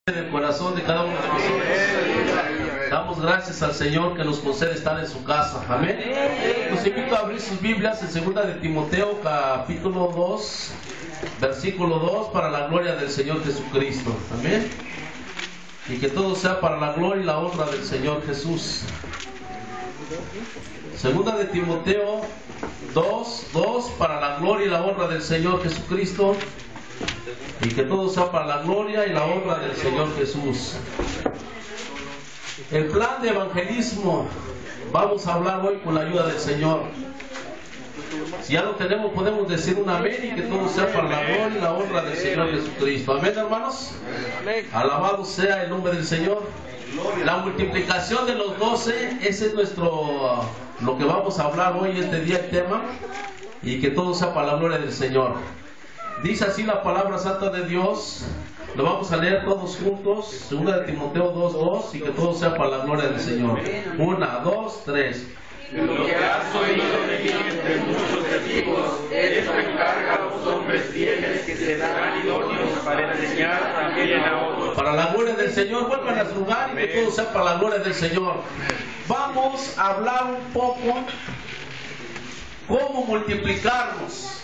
en el corazón de cada uno de nosotros. Damos gracias al Señor que nos concede estar en su casa. Amén. Los invito a abrir sus Biblias en 2 de Timoteo capítulo 2 versículo 2, para la gloria del Señor Jesucristo. Amén. Y que todo sea para la gloria y la honra del Señor Jesús. 2 de Timoteo 2, para la gloria y la honra del Señor Jesucristo. Y que todo sea para la gloria y la honra del Señor Jesús. El plan de evangelismo, vamos a hablar hoy con la ayuda del Señor. Si ya lo tenemos, podemos decir un amén, y que todo sea para la gloria y la honra del Señor Jesucristo. Amén, hermanos. Alabado sea el nombre del Señor. La multiplicación de los 12, ese es lo que vamos a hablar hoy, este día, el tema. Y que todo sea para la gloria del Señor. Dice así la palabra santa de Dios. Lo vamos a leer todos juntos. 2 de Timoteo 2:2, y que todo sea para la gloria del Señor. 1, 2, 3. Lo que has oído de mí entre muchos testigos, esto encarga a los hombres fieles que se dan idóneos para enseñar también a otros. Para la gloria del Señor, vuelvan a su lugar, y que todo sea para la gloria del Señor. Vamos a hablar un poco cómo multiplicarnos,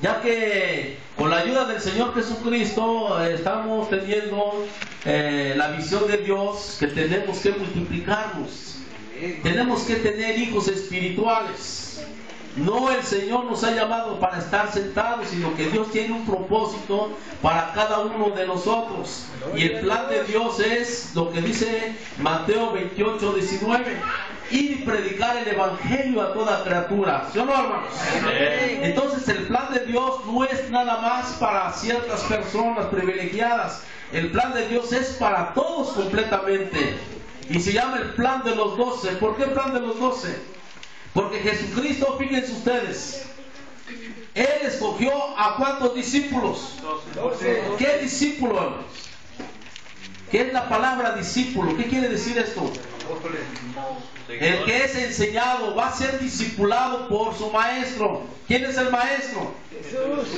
ya que con la ayuda del Señor Jesucristo estamos teniendo la visión de Dios, que tenemos que multiplicarnos. Tenemos que tener hijos espirituales. No, el Señor nos ha llamado para estar sentados, sino que Dios tiene un propósito para cada uno de nosotros. Y el plan de Dios es lo que dice Mateo 28:19. Ir y predicar el evangelio a toda criatura. ¿Sí o no, hermanos? Entonces el plan de Dios no es nada más para ciertas personas privilegiadas. El plan de Dios es para todos completamente. Y se llama el plan de los 12. ¿Por qué el plan de los 12? Porque Jesucristo, fíjense ustedes, Él escogió a ¿cuántos discípulos? 12. ¿Qué discípulo, hermanos? ¿Qué es la palabra discípulo? ¿Qué quiere decir esto? El que es enseñado va a ser discipulado por su maestro. ¿Quién es el maestro?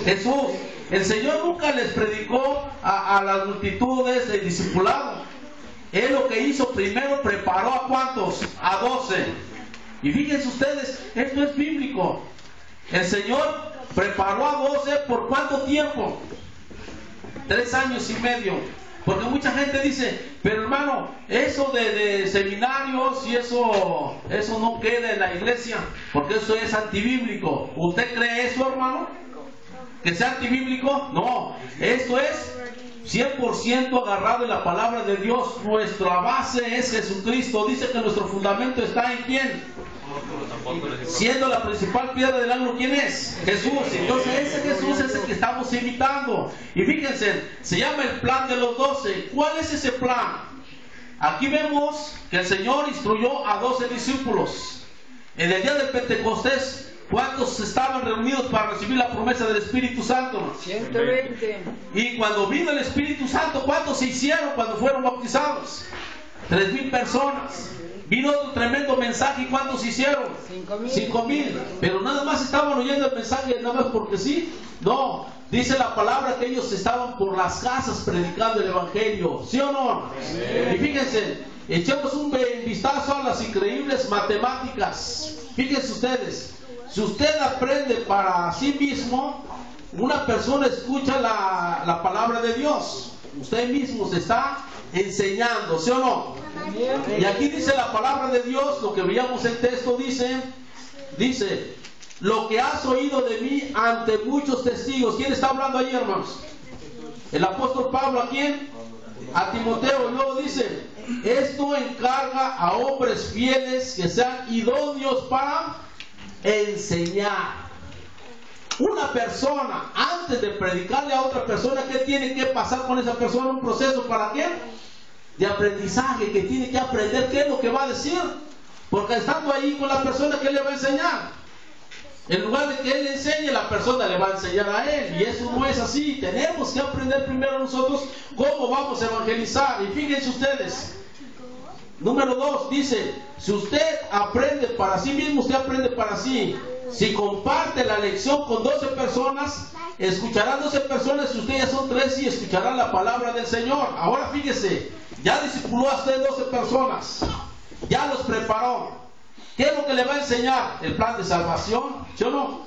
Jesús. El Señor nunca les predicó a las multitudes de discipulado. Él lo que hizo primero, preparó a ¿cuántos? A 12. Y fíjense ustedes, esto es bíblico. El Señor preparó a 12 ¿por cuánto tiempo? 3 años y medio. Porque mucha gente dice, pero hermano, eso de seminarios y eso no queda en la iglesia, porque eso es antibíblico. ¿Usted cree eso, hermano? ¿Que sea antibíblico? No, esto es 100% agarrado en la palabra de Dios. Nuestra base es Jesucristo. Dice que nuestro fundamento está en ¿quién? Siendo la principal piedra del ángulo, ¿quién es? Jesús. Entonces ese Jesús es el que estamos imitando. Y fíjense, se llama el plan de los 12. ¿Cuál es ese plan? Aquí vemos que el Señor instruyó a 12 discípulos. En el día del Pentecostés, ¿cuántos estaban reunidos para recibir la promesa del Espíritu Santo? 120. Y cuando vino el Espíritu Santo, ¿cuántos se hicieron cuando fueron bautizados? 3,000 personas. Vino otro tremendo mensaje, ¿y cuántos se hicieron? 5,000. Pero nada más estaban oyendo el mensaje, nada más porque sí. No, dice la palabra que ellos estaban por las casas predicando el Evangelio. ¿Sí o no? Sí. Y fíjense, echemos un vistazo a las increíbles matemáticas. Fíjense ustedes. Si usted aprende para sí mismo, una persona escucha la palabra de Dios. Usted mismo se está enseñando, ¿sí o no? Y aquí dice la palabra de Dios, lo que veíamos el texto, dice, lo que has oído de mí ante muchos testigos. ¿Quién está hablando ahí, hermanos? El apóstol Pablo, ¿a quién? A Timoteo. Y luego dice, esto encarga a hombres fieles que sean idóneos para enseñar. Una persona, antes de predicarle a otra persona, ¿qué tiene que pasar con esa persona? Un proceso, ¿para qué? De aprendizaje, que tiene que aprender qué es lo que va a decir. Porque estando ahí con la persona, ¿qué le va a enseñar? En lugar de que él le enseñe, la persona le va a enseñar a él. Y eso no es así. Tenemos que aprender primero nosotros cómo vamos a evangelizar. Y fíjense ustedes, número 2 dice, si usted aprende para sí mismo, usted aprende para sí. Si comparte la lección con 12 personas, escucharán 12 personas, y ustedes ya son 13 y escucharán la palabra del Señor. Ahora fíjese, ya discipuló a usted 12 personas, ya los preparó. ¿Qué es lo que le va a enseñar? El plan de salvación, ¿sí o no?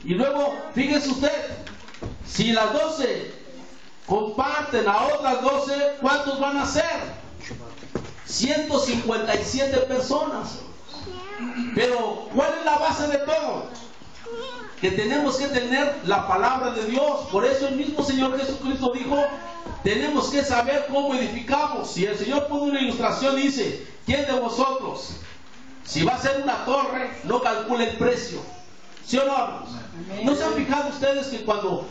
Y luego, fíjese usted, si las 12 comparten a otras 12, ¿cuántos van a ser? 157 personas. Pero ¿cuál es la base de todo? Que tenemos que tener la palabra de Dios. Por eso el mismo Señor Jesucristo dijo, tenemos que saber cómo edificamos. Si el Señor pone una ilustración y dice, ¿quién de vosotros, si va a ser una torre, no calcule el precio? ¿Sí o no? ¿No se han fijado ustedes que cuando,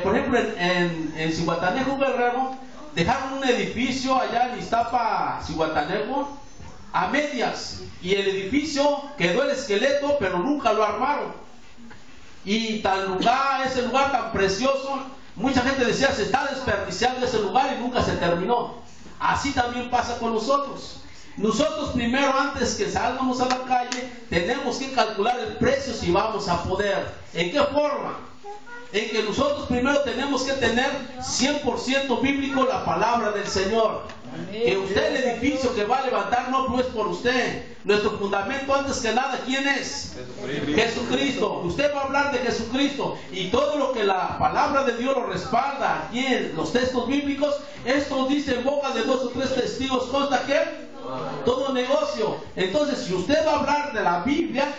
por ejemplo, en Zihuatanejo, Guerrero, dejaron un edificio allá en Iztapa, Zihuatanejo, a medias, y el edificio quedó el esqueleto, pero nunca lo armaron? Y ese lugar tan precioso, mucha gente decía, se está desperdiciando ese lugar, y nunca se terminó. Así también pasa con nosotros. Nosotros primero, antes que salgamos a la calle, tenemos que calcular el precio si vamos a poder. ¿En qué forma? En que nosotros primero tenemos que tener 100% bíblico la palabra del Señor. Que usted, el edificio que va a levantar, no es por usted. Nuestro fundamento, antes que nada, ¿quién es? Jesucristo. Usted va a hablar de Jesucristo, y todo lo que la palabra de Dios lo respalda aquí en los textos bíblicos. Esto dice en boca de 2 o 3 testigos, consta que todo negocio. Entonces, si usted va a hablar de la Biblia,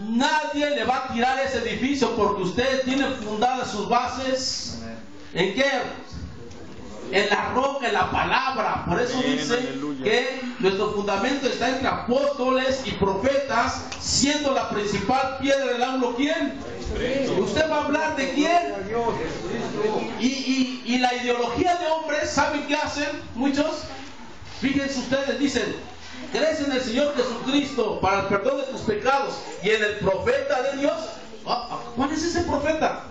nadie le va a tirar ese edificio, porque usted tiene fundadas sus bases. ¿En qué? En la roca, en la palabra. Por eso dice que nuestro fundamento está entre apóstoles y profetas, siendo la principal piedra del ángulo, ¿quién? ¿Usted va a hablar de quién? Y la ideología de hombres, ¿saben qué hacen muchos? Fíjense ustedes, dicen, ¿crees en el Señor Jesucristo para el perdón de tus pecados y en el profeta de Dios? ¿Cuál es ese profeta?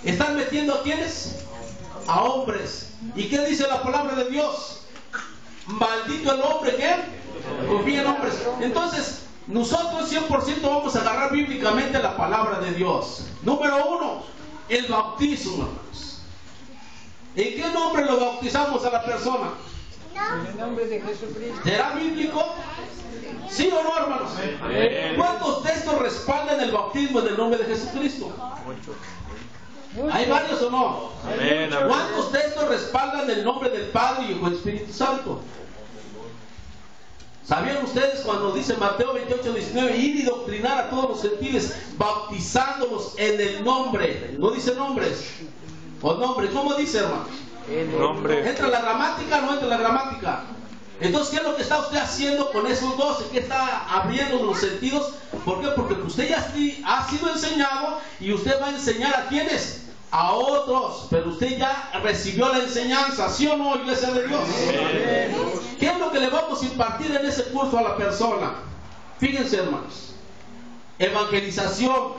¿Están metiendo a quiénes? A hombres. ¿Y qué dice la palabra de Dios? Maldito el hombre que confía en hombres. Entonces, nosotros 100% vamos a agarrar bíblicamente la palabra de Dios. Número 1, el bautismo, hermanos. ¿En qué nombre lo bautizamos a la persona? En el nombre de Jesucristo. ¿Será bíblico? ¿Sí o no, hermanos? ¿Cuántos textos respaldan el bautismo en el nombre de Jesucristo? ¿Hay varios o no? ¿Cuántos textos respaldan el nombre del Padre y el Espíritu Santo? ¿Sabían ustedes cuando dice Mateo 28:19, ir y doctrinar a todos los gentiles, bautizándolos en el nombre? No dice nombres. O nombre, ¿cómo dice, hermanos? Nombre. ¿Entra la gramática o no entra la gramática? Entonces, ¿qué es lo que está usted haciendo con esos 12? ¿Qué está abriendo los sentidos? ¿Por qué? Porque usted ya ha sido enseñado, y usted va a enseñar a quiénes, a otros. Pero usted ya recibió la enseñanza, ¿sí o no, iglesia de Dios? ¿Qué es lo que le vamos a impartir en ese curso a la persona? Fíjense, hermanos, evangelización.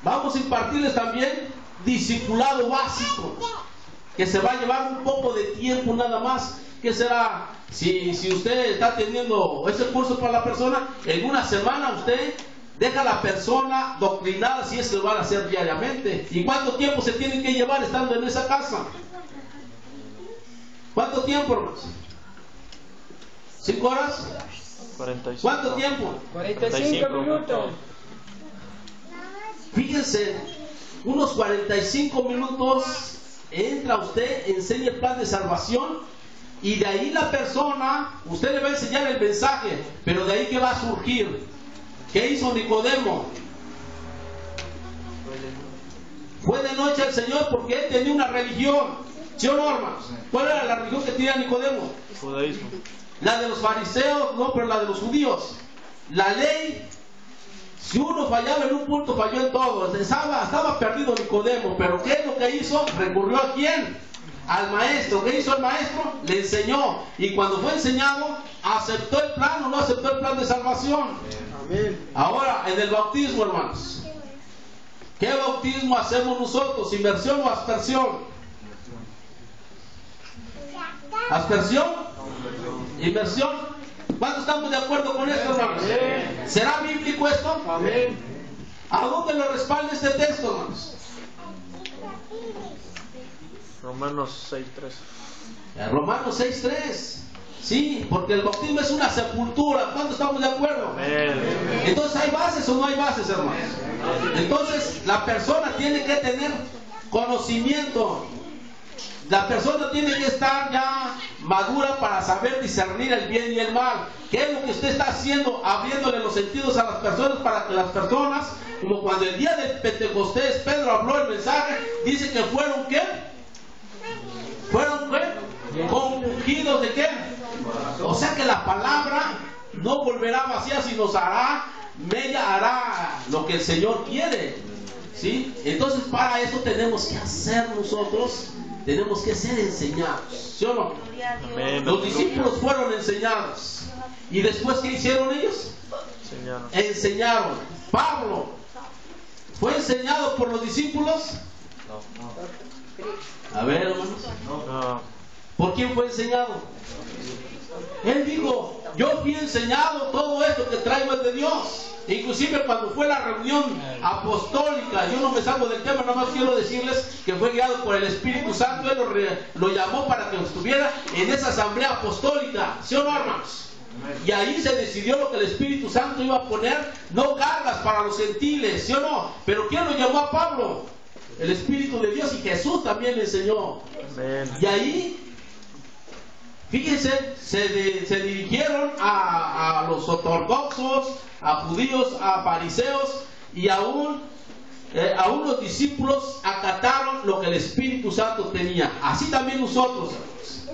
Vamos a impartirles también discipulado básico, que se va a llevar un poco de tiempo nada más. ¿Qué será? Si usted está teniendo ese curso para la persona, en una semana usted deja a la persona doctrinada, si es que lo van a hacer diariamente. ¿Y cuánto tiempo se tienen que llevar estando en esa casa? ¿Cuánto tiempo, hermanos? ¿5 horas? 45. ¿Cuánto tiempo? 45 minutos. Fíjense, unos 45 minutos entra usted, enseña el plan de salvación, y de ahí la persona, usted le va a enseñar el mensaje, pero de ahí ¿qué va a surgir? ¿Qué hizo Nicodemo? Fue de noche al Señor porque él tenía una religión. ¿Sí o no, hermanos? ¿Cuál era la religión que tenía Nicodemo? Judaísmo. La de los fariseos, no, pero la de los judíos. La ley. Si uno fallaba en un punto, falló en todo. Estaba perdido Nicodemo. Pero ¿qué es lo que hizo? Recurrió ¿a quién? Al maestro. ¿Qué hizo el maestro? Le enseñó. Y cuando fue enseñado, ¿aceptó el plan o no aceptó el plan de salvación? Amén. Ahora, en el bautismo, hermanos, ¿qué bautismo hacemos nosotros? ¿Inmersión o aspersión? ¿Aspersión? ¿Inmersión? ¿Cuántos estamos de acuerdo con esto, hermanos? ¿Será bíblico esto? Amén. ¿A dónde lo respalda este texto, hermanos? Romanos 6:3. Romanos 6:3. Sí, porque el bautismo es una sepultura. ¿Cuántos estamos de acuerdo? Amén. Entonces, ¿hay bases o no hay bases, hermanos? Entonces, la persona tiene que tener conocimiento. La persona tiene que estar ya madura para saber discernir el bien y el mal. ¿Qué es lo que usted está haciendo? Abriéndole los sentidos a las personas para que las personas, como cuando el día del Pentecostés Pedro habló el mensaje, dice que fueron ¿qué? ¿Fueron qué? ¿Compungidos de qué? O sea que la palabra no volverá vacía, sino hará lo que el Señor quiere. ¿Sí? Entonces para eso tenemos que hacer nosotros, tenemos que ser enseñados, ¿sí o no? Amén. Los discípulos fueron enseñados. ¿Y después qué hicieron ellos? Enseñaron. Pablo fue enseñado por los discípulos. A ver, hermanos. No. ¿Por quién fue enseñado? Él dijo, yo fui enseñado, todo esto que traigo es de Dios. Inclusive cuando fue la reunión apostólica, yo no me salgo del tema, nada más quiero decirles que fue guiado por el Espíritu Santo. Él lo llamó para que estuviera en esa asamblea apostólica, ¿sí o no, hermanos? Y ahí se decidió lo que el Espíritu Santo iba a poner, no cargas para los gentiles, ¿sí o no? Pero ¿quién lo llamó a Pablo? El Espíritu de Dios, y Jesús también le enseñó. Amén. Y ahí, fíjense, se dirigieron a los ortodoxos, a judíos, a fariseos, y aún los discípulos acataron lo que el Espíritu Santo tenía. Así también nosotros, hermanos.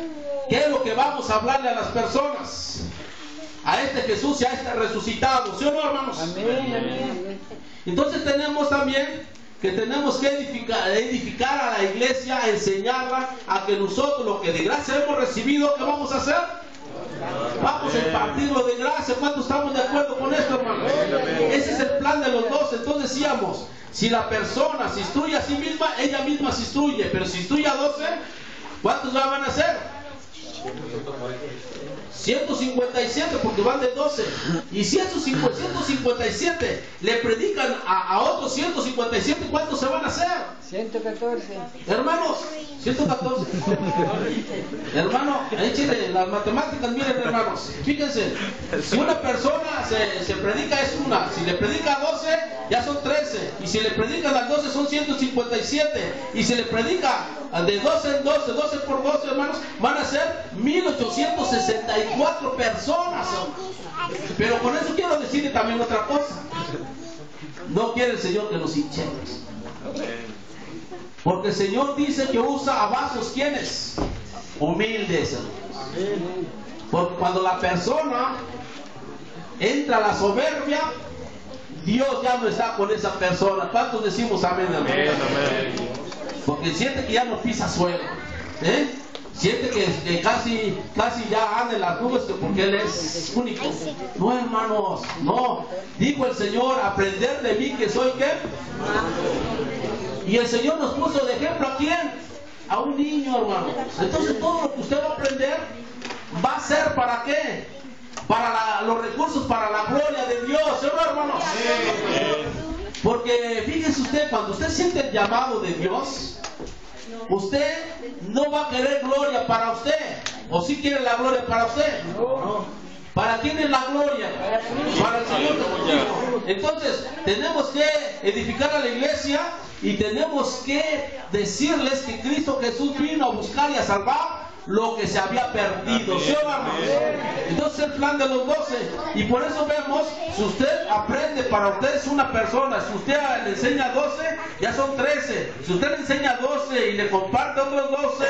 ¿Qué es lo que vamos a hablarle a las personas? A este Jesús y a este resucitado, ¿sí o no, hermanos? Amén. Entonces tenemos también que tenemos que edificar a la iglesia, a enseñarla, a que nosotros lo que de gracia hemos recibido, ¿qué vamos a hacer? Vamos a impartirlo de gracia. ¿Cuántos estamos de acuerdo con esto, hermanos? Ese es el plan de los 12. Entonces decíamos, si la persona se instruye a sí misma, ella misma se instruye, pero si instruye a 12, ¿cuántos van a ser? 157, porque van de 12. Y si esos 157 le predican a otros 157, ¿cuántos se van a hacer? 114. Hermanos, 114. Hermano, échenle las matemáticas, miren, hermanos. Fíjense, si una persona se predica es una, si le predica a 12, ya son 13. Y si le predican a 12 son 157. Y si le predica de 12 en 12, 12 por 12, hermanos, van a ser 1864 personas. Pero con eso quiero decirle también otra cosa. No quiere el Señor que nos hinchemos. Porque el Señor dice que usa a vasos, ¿quiénes? Humildes, hermanos. Porque cuando la persona entra a la soberbia, Dios ya no está con esa persona. ¿Cuántos decimos amén, hermanos? Amén. Porque siente que ya no pisa suelo, siente que casi ya anda en las nubes, porque Él es único. No, hermanos, no. Dijo el Señor, aprender de mí que soy ¿qué? Y el Señor nos puso de ejemplo ¿a quién? A un niño, hermano. Entonces todo lo que usted va a aprender va a ser ¿para qué? Para los recursos, para la gloria de Dios, ¿sí, hermanos? Porque fíjese usted, cuando usted siente el llamado de Dios, usted no va a querer gloria para usted. ¿O sí quiere la gloria para usted? No. ¿Para quién es la gloria? Para el Señor Jesucristo. Entonces, tenemos que edificar a la iglesia y tenemos que decirles que Cristo Jesús vino a buscar y a salvar lo que se había perdido, ¿sí, hermanos? Entonces el plan de los 12, y por eso vemos, si usted aprende, para usted es una persona, si usted le enseña 12, ya son 13, si usted le enseña 12 y le comparte otros 12,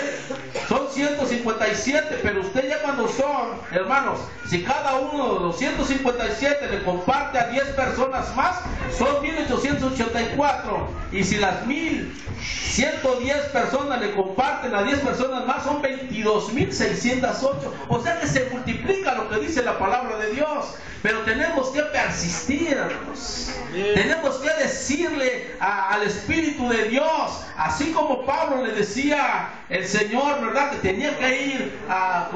son 157, pero usted ya cuando son, hermanos, si cada uno de los 157 le comparte a 10 personas más, son 1884, y si las 1110 personas le comparten a 10 personas más, son 22 22.608. O sea que se multiplica lo que dice la palabra de Dios. Pero tenemos que persistir, hermanos. Tenemos que decirle al Espíritu de Dios, así como Pablo le decía el Señor, ¿verdad?, que tenía que ir a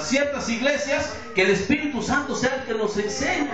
ciertas iglesias, que el Espíritu Santo sea el que nos enseñe.